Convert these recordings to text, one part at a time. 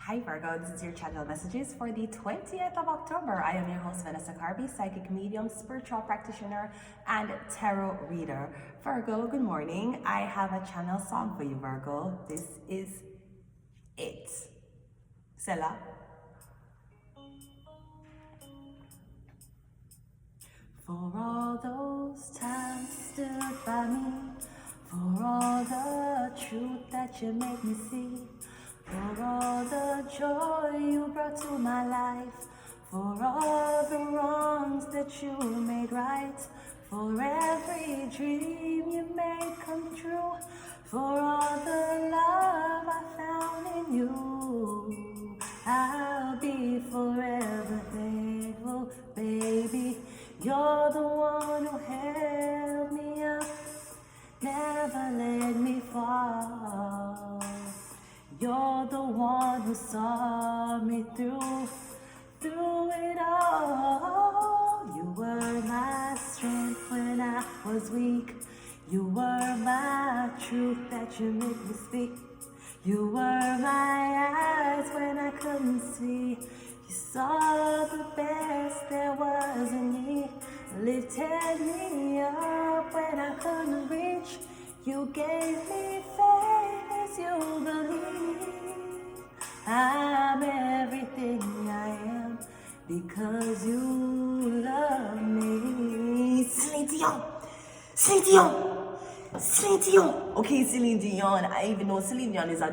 Hi Virgo, this is your channel messages for the 20th of October. I am your host Vanessa Carby, psychic medium, spiritual practitioner, and tarot reader. Virgo, good morning. I have a channel song for you, Virgo. This is it. Sela. For all those times you stood by me, for all the truth that you made me see, for all the joy you brought to my life, for all the wrongs that you made right, for every dream you made come true, for all the love I found in you, I'll be forever thankful, baby. You're the one who held me up, never let me fall. You're the one who saw me through it all. You were my strength when I was weak. You were my truth that you made me speak. You were my eyes when I couldn't see. You saw the best there was in me. Lifted me up when I couldn't reach. You gave me faith as you believe. I'm everything I am because you love me. Celine Dion! Celine Dion! Celine Dion! Okay, Celine Dion. I even know Celine Dion is a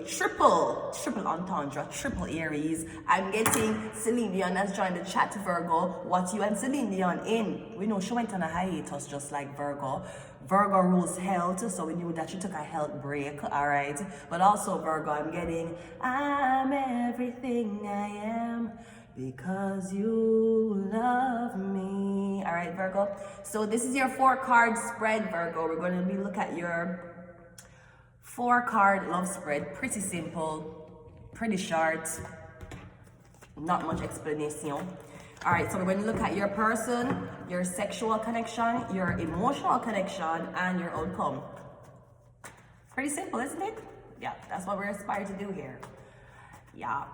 triple entendre, triple Aries. I'm getting Celine Dion has joined the chat, Virgo. What you and Celine Dion in? We know she went on a hiatus just like Virgo. Virgo rules health, so we knew that she took a health break, all right? But also, Virgo, I'm getting, I'm everything I am because you love me. All right, Virgo? So this is your 4-card spread, Virgo. We're going to be looking at your 4-card love spread. Pretty simple, pretty short, not much explanation. All right, so we're going to look at your person, your sexual connection, your emotional connection, and your outcome. Pretty simple, isn't it? Yeah, that's what we're aspiring to do here. Yeah.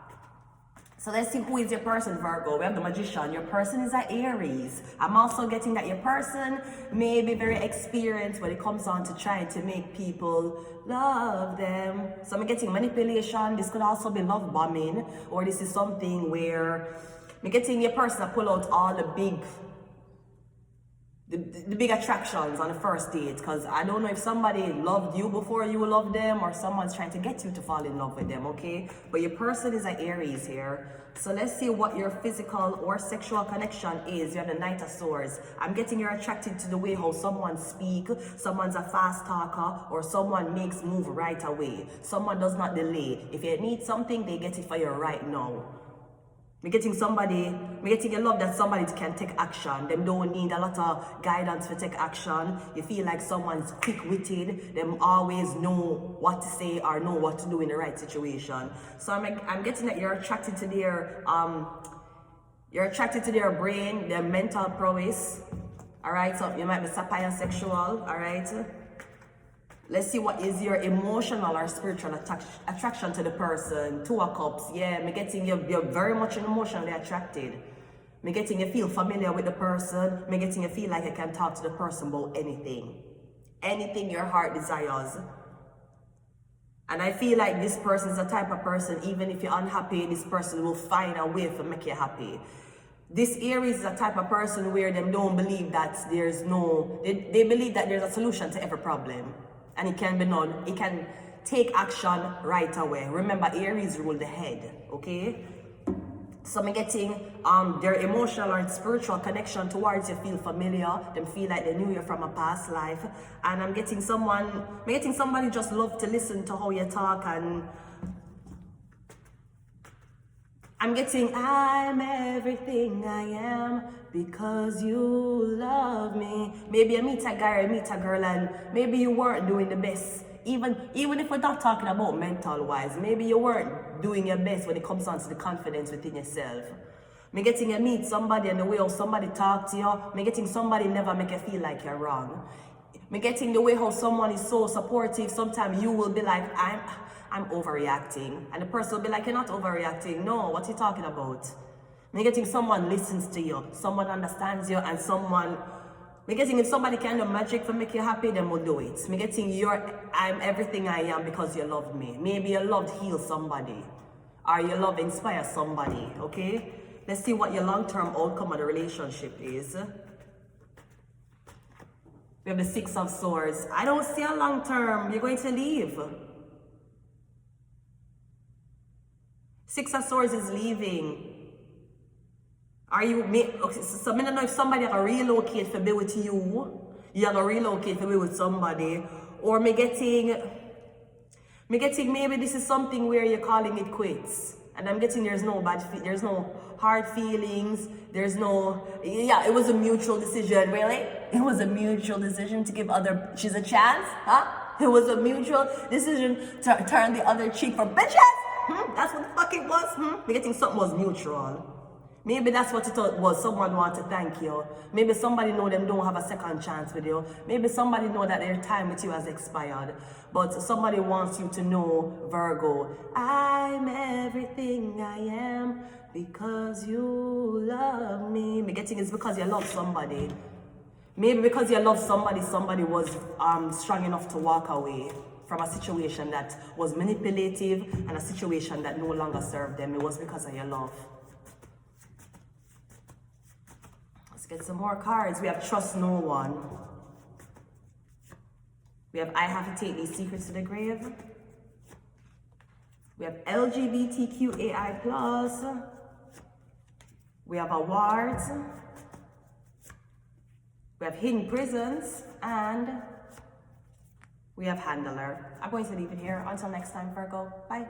So let's see who is your person, Virgo. We have the Magician. Your person is an Aries. I'm also getting that your person may be very experienced when it comes on to trying to make people love them. So I'm getting manipulation. This could also be love bombing, or this is something where I'm getting your person to pull out all the big attractions on the first date, because I don't know if somebody loved you before you loved them or someone's trying to get you to fall in love with them, okay? But your person is an Aries here. So let's see what your physical or sexual connection is. You have the Knight of Swords. I'm getting you're attracted to the way how someone speaks, someone's a fast talker, or someone makes move right away. Someone does not delay. If you need something, they get it for you right now. Me getting a love that somebody can take action. Them don't need a lot of guidance to take action. You feel like someone's quick-witted. Them always know what to say or know what to do in the right situation. So I'm getting that you're attracted to their brain, their mental prowess. All right, so you might be sapiosexual. All right. Let's see what is your emotional or spiritual attraction to the person. 2 of Cups. Yeah, me getting you're very much emotionally attracted. Me getting you feel familiar with the person. Me getting you feel like you can talk to the person about anything. Anything your heart desires. And I feel like this person is the type of person, even if you're unhappy, this person will find a way to make you happy. This Aries is a type of person where they don't believe that there's they believe that there's a solution to every problem. And it can be done. It can take action right away. Remember, Aries rule the head, okay? So I'm getting their emotional or spiritual connection towards you feel familiar. Them feel like they knew you from a past life. And I'm getting somebody just love to listen to how you talk, and I'm getting I'm everything I am because you love me. Maybe you meet a guy or meet a girl and maybe you weren't doing the best. Even if we're not talking about mental wise, maybe you weren't doing your best when it comes down to the confidence within yourself. Me getting you meet somebody and the way how somebody talk to you, me getting somebody never make you feel like you're wrong. Me getting the way how someone is so supportive, sometimes you will be like, I'm overreacting. And the person will be like, you're not overreacting. No, what are you talking about? Me getting someone listens to you, someone understands you, and someone, me getting if somebody can do magic for make you happy, then we'll do it. Me getting I'm everything I am because you loved me. Maybe your love heal somebody, or your love inspire somebody, okay? Let's see what your long-term outcome of the relationship is. We have the Six of Swords. I don't see a long-term. You're going to leave. Six of Swords is leaving. Are you, okay, so I don't know if somebody can relocate for be with you. You're going to relocate for be with somebody. Or me getting maybe this is something where you're calling it quits. And I'm getting there's no hard feelings. There's no, yeah, it was a mutual decision, really. It was a mutual decision to give she's a chance, huh? It was a mutual decision to turn the other cheek for bitches. That's what the fuck it was. Me getting something was mutual. Maybe that's what it was. Someone want to thank you. Maybe somebody know them don't have a second chance with you. Maybe somebody know that their time with you has expired. But somebody wants you to know, Virgo, I'm everything I am because you love me. Me getting it's because you love somebody. Maybe because you love somebody, somebody was strong enough to walk away from a situation that was manipulative and a situation that no longer served them. It was because of your love. Let's get some more cards. We have Trust No One. We have I Have to Take These Secrets to the Grave. We have LGBTQAI+. We have Awards. We have Hidden Prisons. And we have Handler. I'm going to leave it here. Until next time, Virgo. Bye.